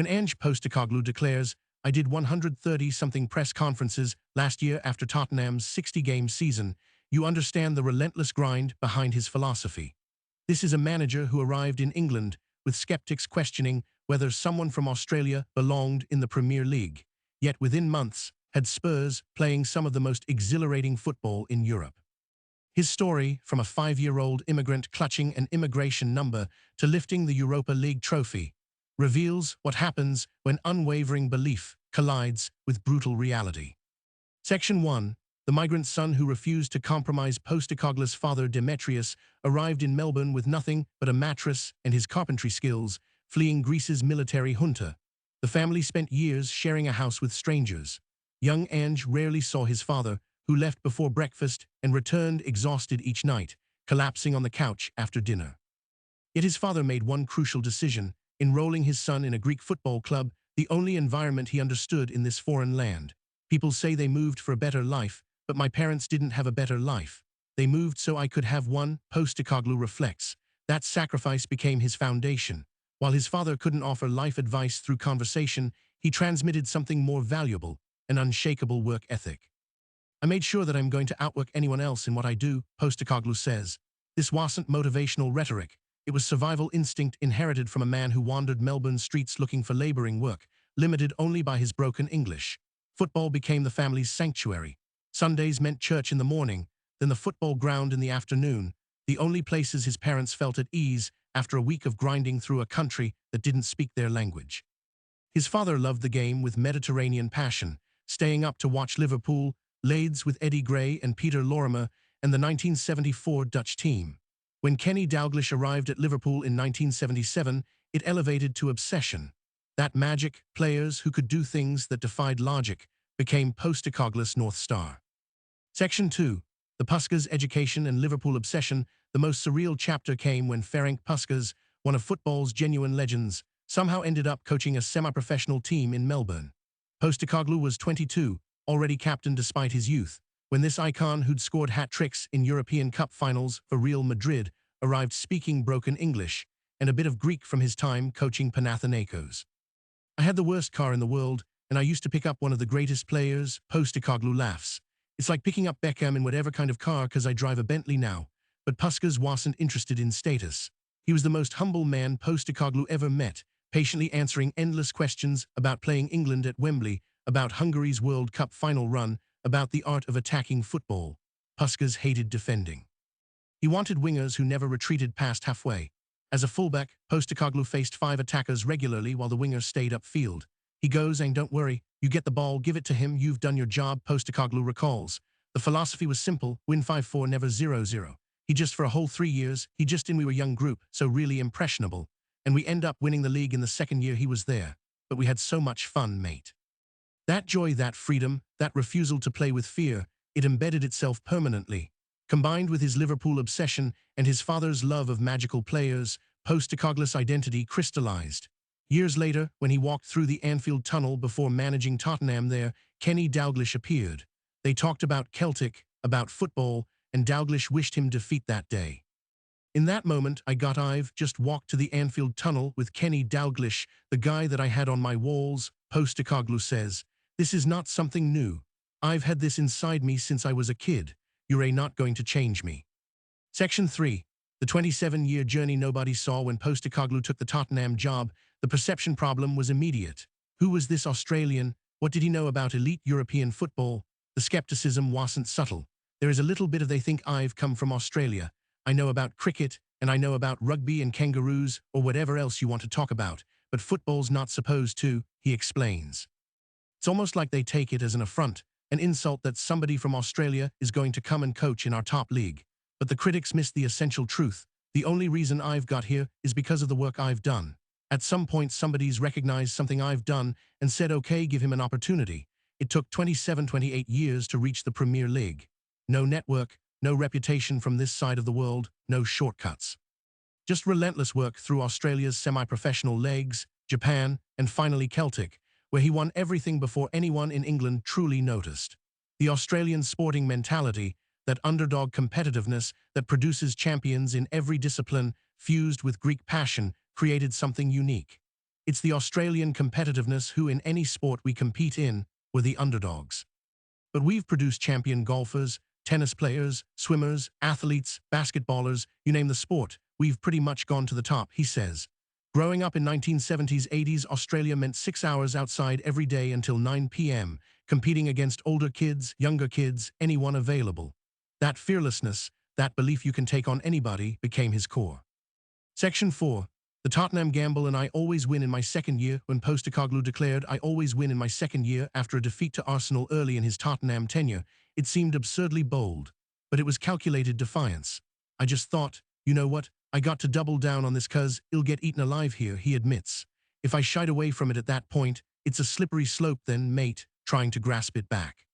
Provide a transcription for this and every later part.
When Ange Postecoglou declares, "I did 130-something press conferences last year after Tottenham's 60-game season," you understand the relentless grind behind his philosophy. This is a manager who arrived in England with skeptics questioning whether someone from Australia belonged in the Premier League, yet within months had Spurs playing some of the most exhilarating football in Europe. His story, from a 5-year-old immigrant clutching an immigration number to lifting the Europa League trophy, reveals what happens when unwavering belief collides with brutal reality. Section 1. The migrant son who refused to compromise. Postecoglou's father, Demetrius, arrived in Melbourne with nothing but a mattress and his carpentry skills, fleeing Greece's military junta. The family spent years sharing a house with strangers. Young Ange rarely saw his father, who left before breakfast and returned exhausted each night, collapsing on the couch after dinner. Yet his father made one crucial decision: enrolling his son in a Greek football club, the only environment he understood in this foreign land. People say they moved for a better life, but my parents didn't have a better life. They moved so I could have one. Postecoglou reflects. That sacrifice became his foundation. While his father couldn't offer life advice through conversation, he transmitted something more valuable: an unshakable work ethic. "I made sure that I'm going to outwork anyone else in what I do," Postecoglou says. This wasn't motivational rhetoric. It was survival instinct inherited from a man who wandered Melbourne's streets looking for laboring work, limited only by his broken English. Football became the family's sanctuary. Sundays meant church in the morning, then the football ground in the afternoon, the only places his parents felt at ease after a week of grinding through a country that didn't speak their language. His father loved the game with Mediterranean passion, staying up to watch Liverpool, Leeds with Eddie Gray and Peter Lorimer, and the 1974 Dutch team. When Kenny Dalglish arrived at Liverpool in 1977, it elevated to obsession. That magic, players who could do things that defied logic, became Postecoglou's North Star. Section 2. The Puskas education and Liverpool obsession. The most surreal chapter came when Ferenc Puskas, one of football's genuine legends, somehow ended up coaching a semi-professional team in Melbourne. Postecoglou was 22, already captain despite his youth, when this icon, who'd scored hat-tricks in European Cup finals for Real Madrid, arrived speaking broken English and a bit of Greek from his time coaching Panathinaikos. "I had the worst car in the world, and I used to pick up one of the greatest players," Postecoglou laughs. "It's like picking up Beckham in whatever kind of car because I drive a Bentley now." But Puskas wasn't interested in status. He was the most humble man Postecoglou ever met, patiently answering endless questions about playing England at Wembley, about Hungary's World Cup final run, about the art of attacking football. Puskas hated defending. He wanted wingers who never retreated past halfway. As a fullback, Postecoglou faced 5 attackers regularly while the wingers stayed upfield. He goes, "And don't worry, you get the ball, give it to him, you've done your job," Postecoglou recalls. The philosophy was simple: win 5-4, never 0-0. He just for a whole 3 years, and we were a young group, so really impressionable. And we end up winning the league in the second year he was there. But we had so much fun, mate. That joy, that freedom, that refusal to play with fear, it embedded itself permanently. Combined with his Liverpool obsession and his father's love of magical players, Postecoglou's identity crystallized. Years later, when he walked through the Anfield Tunnel before managing Tottenham there, Kenny Dalglish appeared. They talked about Celtic, about football, and Dalglish wished him defeat that day. "In that moment, I've just walked to the Anfield Tunnel with Kenny Dalglish, the guy that I had on my walls," Postecoglou says. "This is not something new. I've had this inside me since I was a kid. You're not going to change me." Section 3. The 27-year journey nobody saw. When Postecoglou took the Tottenham job, the perception problem was immediate. Who was this Australian? What did he know about elite European football? The skepticism wasn't subtle. There is a little bit of "they think I've come from Australia. I know about cricket, and I know about rugby and kangaroos, or whatever else you want to talk about, but football's not supposed to," he explains. It's almost like they take it as an affront, an insult that somebody from Australia is going to come and coach in our top league. But the critics miss the essential truth. The only reason I've got here is because of the work I've done. At some point, somebody's recognized something I've done and said, "Okay, give him an opportunity." It took 28 years to reach the Premier League. No network, no reputation from this side of the world, no shortcuts. Just relentless work through Australia's semi-professional leagues, Japan, and finally Celtic, where he won everything before anyone in England truly noticed. The Australian sporting mentality, that underdog competitiveness that produces champions in every discipline, fused with Greek passion, created something unique. It's the Australian competitiveness who, in any sport we compete in, were the underdogs. But we've produced champion golfers, tennis players, swimmers, athletes, basketballers, you name the sport. We've pretty much gone to the top, he says. Growing up in 1970s, 80s, Australia meant 6 hours outside every day until 9 p.m., competing against older kids, younger kids, anyone available. That fearlessness, that belief you can take on anybody, became his core. Section 4. The Tottenham gamble and I always win in my second year. When Postecoglou declared I always win in my second year after a defeat to Arsenal early in his Tottenham tenure, it seemed absurdly bold. But it was calculated defiance. I just thought, you know what, I got to double down on this cause it'll get eaten alive here, he admits. If I shied away from it at that point, it's a slippery slope then, mate, trying to grasp it back.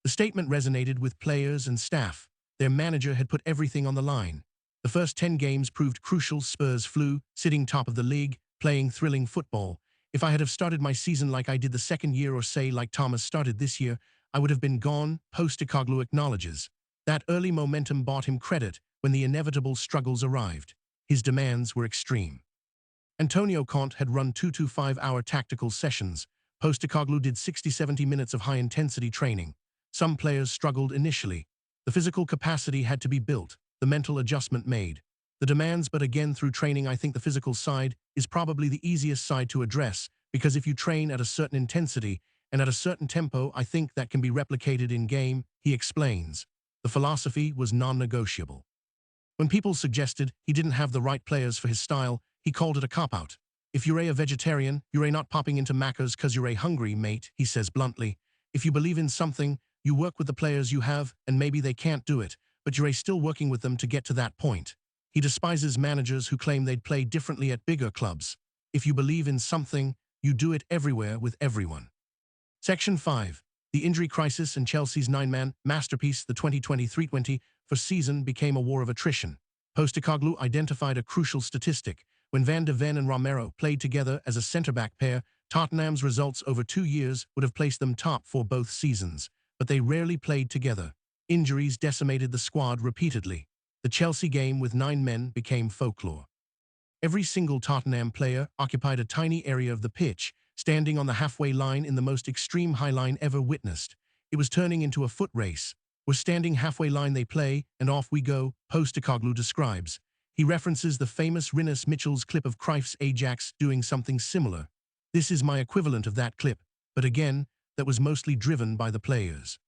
The statement resonated with players and staff. Their manager had put everything on the line. The first 10 games proved crucial. Spurs flew, sitting top of the league, playing thrilling football. If I had have started my season like I did the second year, or say like Thomas started this year, I would have been gone, Postecoglou acknowledges. That early momentum bought him credit when the inevitable struggles arrived. His demands were extreme. Antonio Conte had run 2 to 5-hour tactical sessions. Postecoglou did 60-70 minutes of high-intensity training. Some players struggled initially. The physical capacity had to be built, the mental adjustment made. The demands, but again through training, I think the physical side is probably the easiest side to address, because if you train at a certain intensity and at a certain tempo, I think that can be replicated in game, he explains. The philosophy was non-negotiable. When people suggested he didn't have the right players for his style, he called it a cop-out. If you're a vegetarian, you're not popping into Macca's cause you're hungry, mate, he says bluntly. If you believe in something, you work with the players you have, and maybe they can't do it, but you're still working with them to get to that point. He despises managers who claim they'd play differently at bigger clubs. If you believe in something, you do it everywhere with everyone. Section 5. The injury crisis and Chelsea's 9-man masterpiece, the 2023-24 season, became a war of attrition. Postecoglou identified a crucial statistic. When Van de Ven and Romero played together as a centre-back pair, Tottenham's results over 2 years would have placed them top for both seasons, but they rarely played together. Injuries decimated the squad repeatedly. The Chelsea game with 9 men became folklore. Every single Tottenham player occupied a tiny area of the pitch, standing on the halfway line in the most extreme high line ever witnessed. It was turning into a foot race. We're standing halfway line, they play, and off we go, Postecoglou describes. He references the famous Rinus Mitchell's clip of Cruyff's Ajax doing something similar. This is my equivalent of that clip, but again, that was mostly driven by the players.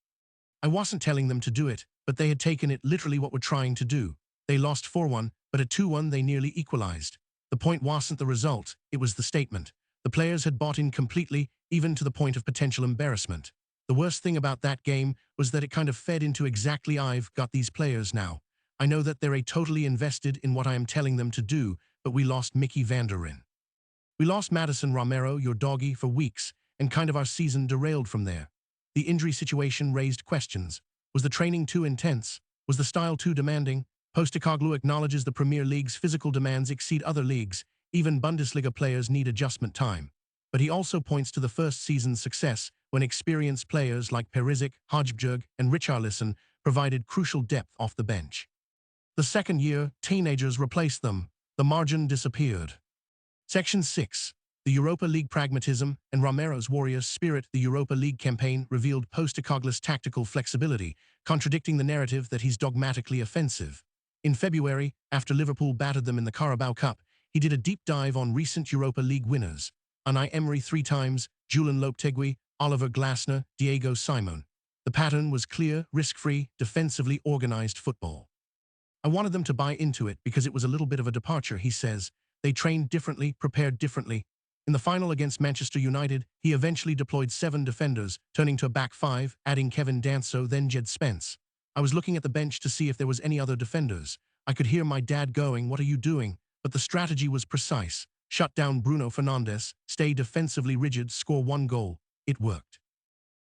I wasn't telling them to do it, but they had taken it literally what we're trying to do. They lost 4-1, but at 2-1 they nearly equalized. The point wasn't the result, it was the statement. The players had bought in completely, even to the point of potential embarrassment. The worst thing about that game was that it kind of fed into exactly I've got these players now. I know that they're totally invested in what I am telling them to do, but we lost Mickey van der Ven. We lost Madison Romero, your doggy, for weeks, and kind of our season derailed from there. The injury situation raised questions. Was the training too intense? Was the style too demanding? Postecoglou acknowledges the Premier League's physical demands exceed other leagues. Even Bundesliga players need adjustment time. But he also points to the first season's success when experienced players like Perisic, Hojbjerg, and Richarlison provided crucial depth off the bench. The second year, teenagers replaced them. The margin disappeared. Section 6. The Europa League pragmatism and Romero's warrior spirit. The Europa League campaign revealed Postecoglou's tactical flexibility, contradicting the narrative that he's dogmatically offensive. In February, after Liverpool battered them in the Carabao Cup, he did a deep dive on recent Europa League winners. Unai Emery 3 times, Julian Lopetegui, Oliver Glasner, Diego Simon. The pattern was clear, risk-free, defensively organized football. I wanted them to buy into it because it was a little bit of a departure, he says. They trained differently, prepared differently. In the final against Manchester United, he eventually deployed 7 defenders, turning to a back 5, adding Kevin Danso, then Jed Spence. I was looking at the bench to see if there was any other defenders. I could hear my dad going, "What are you doing?" But the strategy was precise. Shut down Bruno Fernandes, stay defensively rigid, score 1 goal. It worked.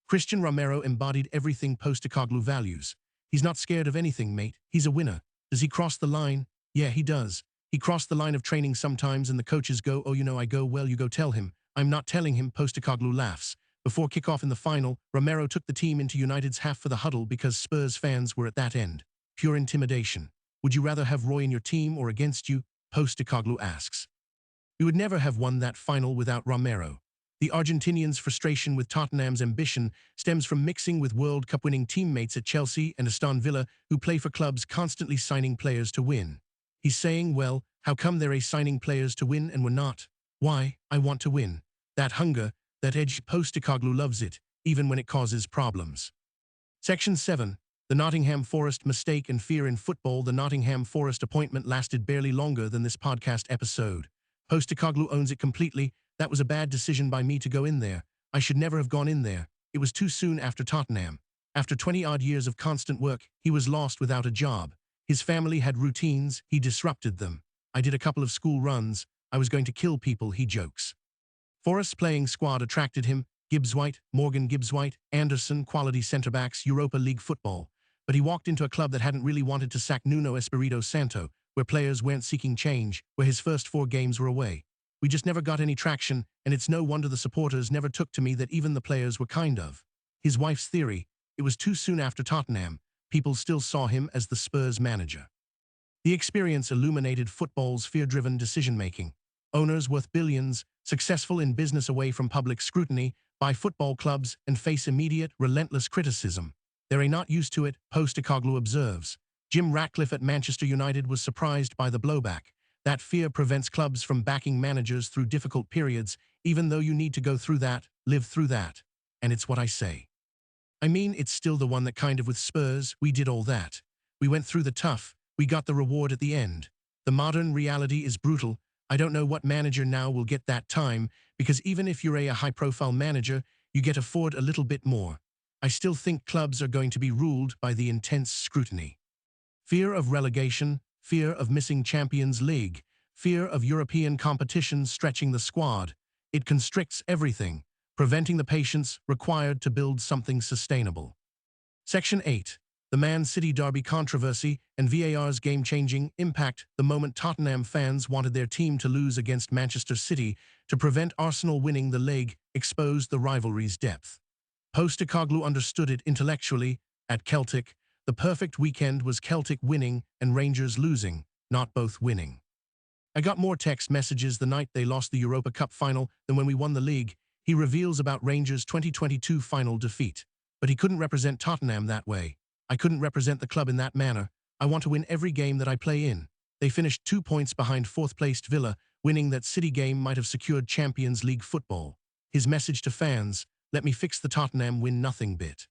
Christian Romero embodied everything Postecoglou values. He's not scared of anything, mate. He's a winner. Does he cross the line? Yeah, he does. He crossed the line of training sometimes and the coaches go, "Oh, you know," I go, "Well, you go tell him." I'm not telling him, Postecoglou laughs. Before kickoff in the final, Romero took the team into United's half for the huddle because Spurs fans were at that end. Pure intimidation. Would you rather have Roy in your team or against you? Postecoglou asks. We would never have won that final without Romero. The Argentinian's frustration with Tottenham's ambition stems from mixing with World Cup-winning teammates at Chelsea and Aston Villa who play for clubs constantly signing players to win. He's saying, well, how come they're signing players to win and we're not? Why? I want to win. That hunger, that Ange Postecoglou loves it, even when it causes problems. Section 7. The Nottingham Forest mistake and fear in football. The Nottingham Forest appointment lasted barely longer than this podcast episode. Postecoglou owns it completely. That was a bad decision by me to go in there. I should never have gone in there. It was too soon after Tottenham. After 20-odd years of constant work, he was lost without a job. His family had routines, he disrupted them. I did a couple of school runs. I was going to kill people, he jokes. Forest's playing squad attracted him. Gibbs-White, Morgan Gibbs-White, Anderson, quality centre-backs, Europa League football. But he walked into a club that hadn't really wanted to sack Nuno Espirito Santo, where players weren't seeking change, where his first 4 games were away. We just never got any traction, and it's no wonder the supporters never took to me that even the players were kind of. His wife's theory, it was too soon after Tottenham. People still saw him as the Spurs manager. The experience illuminated football's fear-driven decision-making. Owners worth billions, successful in business away from public scrutiny, buy football clubs and face immediate, relentless criticism. They're not used to it, Postecoglou observes. Jim Ratcliffe at Manchester United was surprised by the blowback. That fear prevents clubs from backing managers through difficult periods, even though you need to go through that, live through that. And it's what I say. I mean, it's still the one that kind of with Spurs, we did all that. We went through the tough, we got the reward at the end. The modern reality is brutal. I don't know what manager now will get that time, because even if you're a high-profile manager, you get afford a little bit more. I still think clubs are going to be ruled by the intense scrutiny. Fear of relegation, fear of missing Champions League, fear of European competition stretching the squad. It constricts everything, preventing the patience required to build something sustainable. Section 8. The Man City derby controversy and VAR's game-changing impact. The moment Tottenham fans wanted their team to lose against Manchester City to prevent Arsenal winning the league exposed the rivalry's depth. Postecoglou understood it intellectually. At Celtic, the perfect weekend was Celtic winning and Rangers losing, not both winning. I got more text messages the night they lost the Europa Cup final than when we won the league, he reveals about Rangers' 2022 final defeat. But he couldn't represent Tottenham that way. I couldn't represent the club in that manner. I want to win every game that I play in. They finished 2 points behind 4th-placed Villa. Winning that City game might have secured Champions League football. His message to fans, let me fix the Tottenham win nothing bit.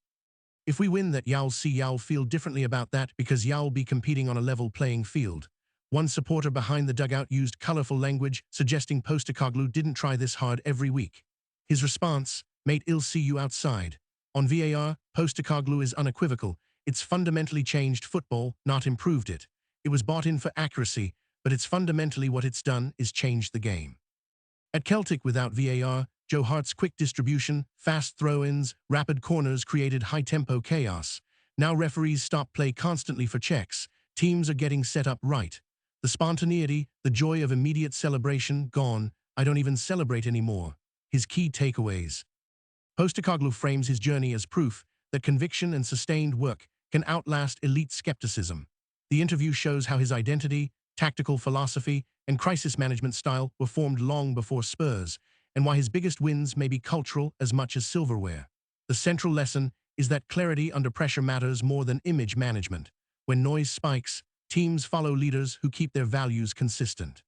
If we win that, y'all feel differently about that because y'all be competing on a level playing field. One supporter behind the dugout used colorful language, suggesting Postecoglou didn't try this hard every week. His response, mate, I'll see you outside. On VAR, Postecoglou is unequivocal. It's fundamentally changed football, not improved it. It was bought in for accuracy, but it's fundamentally what it's done is changed the game. At Celtic without VAR, Joe Hart's quick distribution, fast throw-ins, rapid corners created high-tempo chaos. Now referees stop play constantly for checks. Teams are getting set up right. The spontaneity, the joy of immediate celebration, gone. I don't even celebrate anymore. His key takeaways. Postecoglou frames his journey as proof that conviction and sustained work can outlast elite skepticism. The interview shows how his identity, tactical philosophy, and crisis management style were formed long before Spurs, and why his biggest wins may be cultural as much as silverware. The central lesson is that clarity under pressure matters more than image management. When noise spikes, teams follow leaders who keep their values consistent.